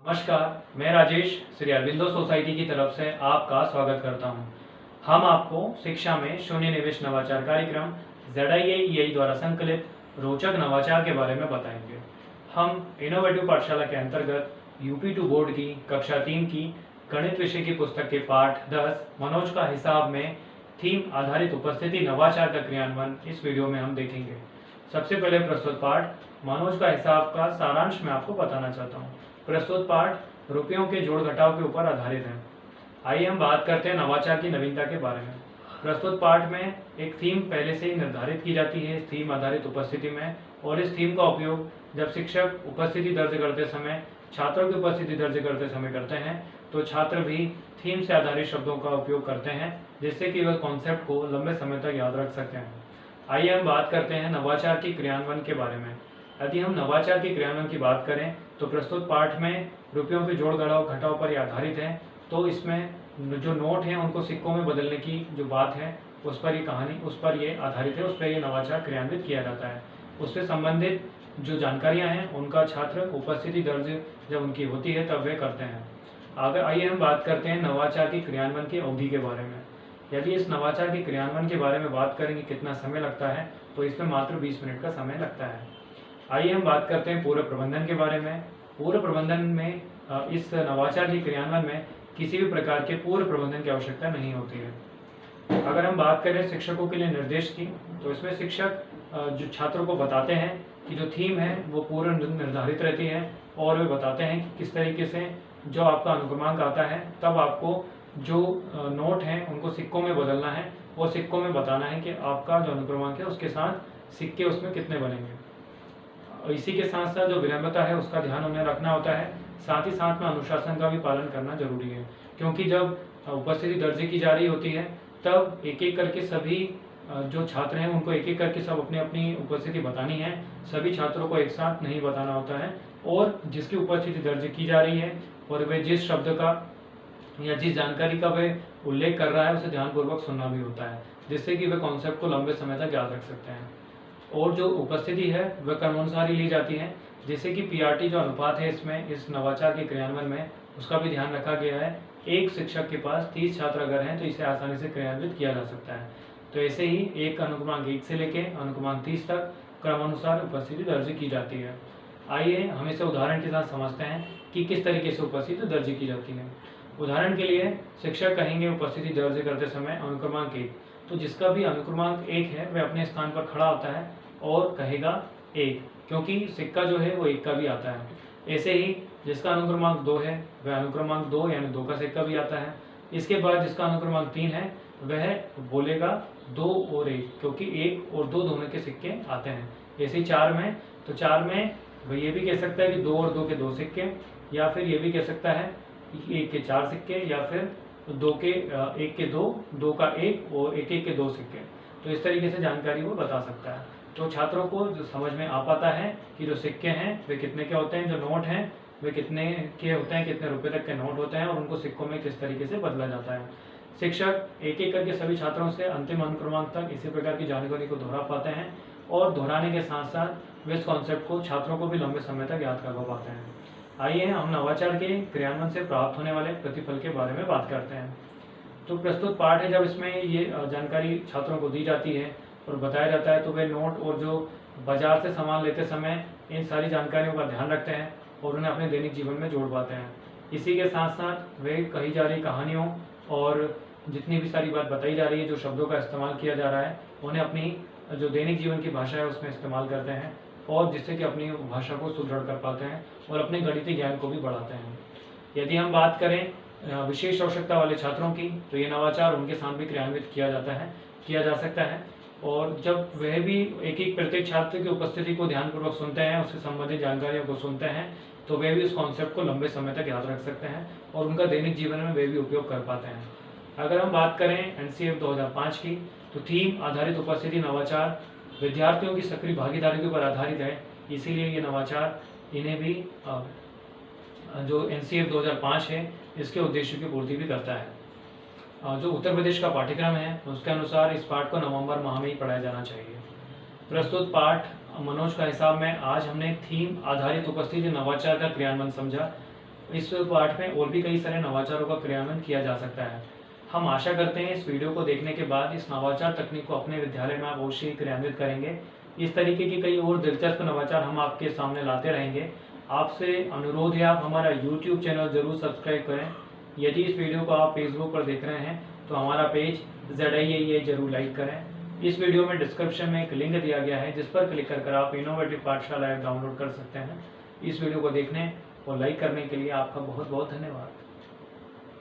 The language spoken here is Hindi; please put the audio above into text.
नमस्कार, मैं राजेश श्री अरविंदो सोसाइटी की तरफ से आपका स्वागत करता हूं। हम आपको शिक्षा में शून्य निवेश नवाचार कार्यक्रम ZIA द्वारा संकलित रोचक नवाचार के बारे में बताएंगे। हम इनोवेटिव पाठशाला के अंतर्गत UP2 बोर्ड की कक्षा 3 की गणित विषय की पुस्तक के पाठ 10 मनोज का हिसाब में थीम आधारित उपस्थिति नवाचार का क्रियान्वयन इस वीडियो में हम देखेंगे। सबसे पहले प्रस्तुत पाठ मनोज का हिसाब का सारांश मैं आपको बताना चाहता हूँ। प्रस्तुत पाठ रुपयों के जोड़ घटाव के ऊपर आधारित है। आइए हम बात करते हैं नवाचार की नवीनता के बारे में। प्रस्तुत पाठ में एक थीम पहले से ही निर्धारित की जाती है इस थीम आधारित उपस्थिति में, और इस थीम का उपयोग जब शिक्षक उपस्थिति दर्ज करते समय छात्रों की उपस्थिति दर्ज करते समय करते हैं तो छात्र भी थीम से आधारित शब्दों का उपयोग करते हैं, जिससे कि वह कॉन्सेप्ट को लंबे समय तक याद रख सकते हैं। आइए हम बात करते हैं नवाचार की क्रियान्वयन के बारे में। यदि हम नवाचार के क्रियान्वयन की बात करें तो प्रस्तुत पाठ में रुपयों के जोड़ घटाव पर आधारित है, तो इसमें जो नोट हैं उनको सिक्कों में बदलने की जो बात है उस पर ये कहानी उस पर ये आधारित है, उस पर ये नवाचार क्रियान्वित किया जाता है। उससे संबंधित जो जानकारियां हैं उनका छात्र उपस्थिति दर्ज जब उनकी होती है तब वे करते हैं। अगर आइए हम बात करते हैं नवाचार की क्रियान्वयन की अवधि के बारे में। यदि इस नवाचार के क्रियान्वयन के बारे में बात करेंगे कितना समय लगता है, तो इसमें मात्र 20 मिनट का समय लगता है। आइए हम बात करते हैं पूर्व प्रबंधन के बारे में। पूर्व प्रबंधन में इस नवाचार के क्रियान्वयन में किसी भी प्रकार के पूर्व प्रबंधन की आवश्यकता नहीं होती है। अगर हम बात करें शिक्षकों के लिए निर्देश की, तो इसमें शिक्षक जो छात्रों को बताते हैं कि जो थीम है वो पूर्व निर्धारित रहती है, और वे बताते हैं कि किस तरीके से जो आपका अनुक्रमांक आता है तब आपको जो नोट हैं उनको सिक्कों में बदलना है, और सिक्कों में बताना है कि आपका जो अनुक्रमांक है उसके साथ सिक्के उसमें कितने बनेंगे। इसी के साथ साथ जो विलंबता है उसका ध्यान उन्हें रखना होता है। साथ ही साथ में अनुशासन का भी पालन करना जरूरी है, क्योंकि जब उपस्थिति दर्ज की जा रही होती है तब एक एक करके सभी जो छात्र हैं उनको एक एक करके सब अपनी अपनी उपस्थिति बतानी है। सभी छात्रों को एक साथ नहीं बताना होता है, और जिसकी उपस्थिति दर्ज की जा रही है और वे जिस शब्द का या जिस जानकारी का वे उल्लेख कर रहा है उसे ध्यानपूर्वक सुनना भी होता है, जिससे कि वे कॉन्सेप्ट को लंबे समय तक याद रख सकते हैं। और जो उपस्थिति है वह क्रमानुसार ही ली जाती है, जैसे कि PRT जो अनुपात है इसमें इस नवाचार के क्रियान्वयन में उसका भी ध्यान रखा गया है। एक शिक्षक के पास 30 छात्र अगर हैं तो इसे आसानी से क्रियान्वित किया जा सकता है। तो ऐसे ही एक अनुक्रमांक 1 से लेके अनुक्रमांक 30 तक क्रमानुसार उपस्थिति दर्ज की जाती है। आइए हम इसे उदाहरण के साथ समझते हैं कि किस तरीके से उपस्थिति दर्ज की जाती है। उदाहरण के लिए शिक्षक कहेंगे उपस्थिति दर्ज करते समय अनुक्रमांक 1, तो जिसका भी अनुक्रमांक 1 है वह अपने स्थान पर खड़ा होता है और कहेगा 1, क्योंकि सिक्का जो है वो 1 का भी आता है। ऐसे ही जिसका अनुक्रमांक 2 है वह अनुक्रमांक 2 यानी 2 का सिक्का भी आता है। इसके बाद जिसका अनुक्रमांक 3 है वह बोलेगा 2 और 1, क्योंकि 1 और 2 दोनों के सिक्के आते हैं। ऐसे ही 4 में, तो 4 में वह ये भी कह सकता है कि 2 और 2 के 2 सिक्के, या फिर ये भी कह सकता है कि 1 के 4 सिक्के, या फिर 2 के 1 के 2, 2 का 1 और 1 1 के 2 सिक्के। तो इस तरीके से जानकारी वो बता सकता है। तो छात्रों को जो समझ में आ पाता है कि जो सिक्के हैं वे कितने के होते हैं, जो नोट हैं वे कितने के होते हैं, कितने रुपए तक के नोट होते हैं, और उनको सिक्कों में किस तरीके से बदला जाता है। शिक्षक एक एक करके सभी छात्रों से अंतिम अनुक्रमांक तक इसी प्रकार की जानकारी को दोहरा पाते हैं, और दोहराने के साथ साथ वे इस कॉन्सेप्ट को छात्रों को भी लंबे समय तक याद करवा पाते हैं। आइए हम नवाचार के क्रियान्वयन से प्राप्त होने वाले प्रतिफल के बारे में बात करते हैं। तो प्रस्तुत पाठ है, जब इसमें ये जानकारी छात्रों को दी जाती है और बताया जाता है तो वे नोट और जो बाजार से सामान लेते समय इन सारी जानकारियों का ध्यान रखते हैं और उन्हें अपने दैनिक जीवन में जोड़ पाते हैं। इसी के साथ साथ वे कही जा रही कहानियों और जितनी भी सारी बात बताई जा रही है, जो शब्दों का इस्तेमाल किया जा रहा है, उन्हें अपनी जो दैनिक जीवन की भाषा है उसमें इस्तेमाल करते हैं, और जिससे कि अपनी भाषा को सुदृढ़ कर पाते हैं और अपने गणितीय ज्ञान को भी बढ़ाते हैं। यदि हम बात करें विशेष आवश्यकता वाले छात्रों की, तो ये नवाचार उनके साथ भी क्रियान्वित किया जा सकता है। और जब वह भी एक एक प्रत्येक छात्र की उपस्थिति को ध्यानपूर्वक सुनते हैं, उससे संबंधित जानकारियों को सुनते हैं, तो वे भी उस कॉन्सेप्ट को लंबे समय तक याद रख सकते हैं और उनका दैनिक जीवन में वे भी उपयोग कर पाते हैं। अगर हम बात करें NCF 2005 की, तो थीम आधारित उपस्थिति नवाचार विद्यार्थियों की सक्रिय भागीदारी के ऊपर आधारित है, इसीलिए ये नवाचार इन्हें भी जो NCF 2005 है इसके उद्देश्य की पूर्ति भी करता है। जो उत्तर प्रदेश का पाठ्यक्रम है उसके अनुसार इस पाठ को नवंबर माह में ही पढ़ाया जाना चाहिए। प्रस्तुत पाठ मनोज का हिसाब में आज हमने थीम आधारित उपस्थिति नवाचार का क्रियान्वयन समझा। इस पाठ में और भी कई सारे नवाचारों का क्रियान्वयन किया जा सकता है। हम आशा करते हैं इस वीडियो को देखने के बाद इस नवाचार तकनीक को अपने विद्यालय में आप अवश्य ही क्रियान्वित करेंगे। इस तरीके की कई और दिलचस्प नवाचार हम आपके सामने लाते रहेंगे। आपसे अनुरोध है, आप हमारा YouTube चैनल जरूर सब्सक्राइब करें। यदि इस वीडियो को आप फेसबुक पर देख रहे हैं तो हमारा पेज ZIAEI जरूर लाइक करें। इस वीडियो में डिस्क्रिप्शन में एक लिंक दिया गया है जिस पर क्लिक कर आप इनोवेटिव पाठशाला ऐप डाउनलोड कर सकते हैं। इस वीडियो को देखने और लाइक करने के लिए आपका बहुत बहुत धन्यवाद।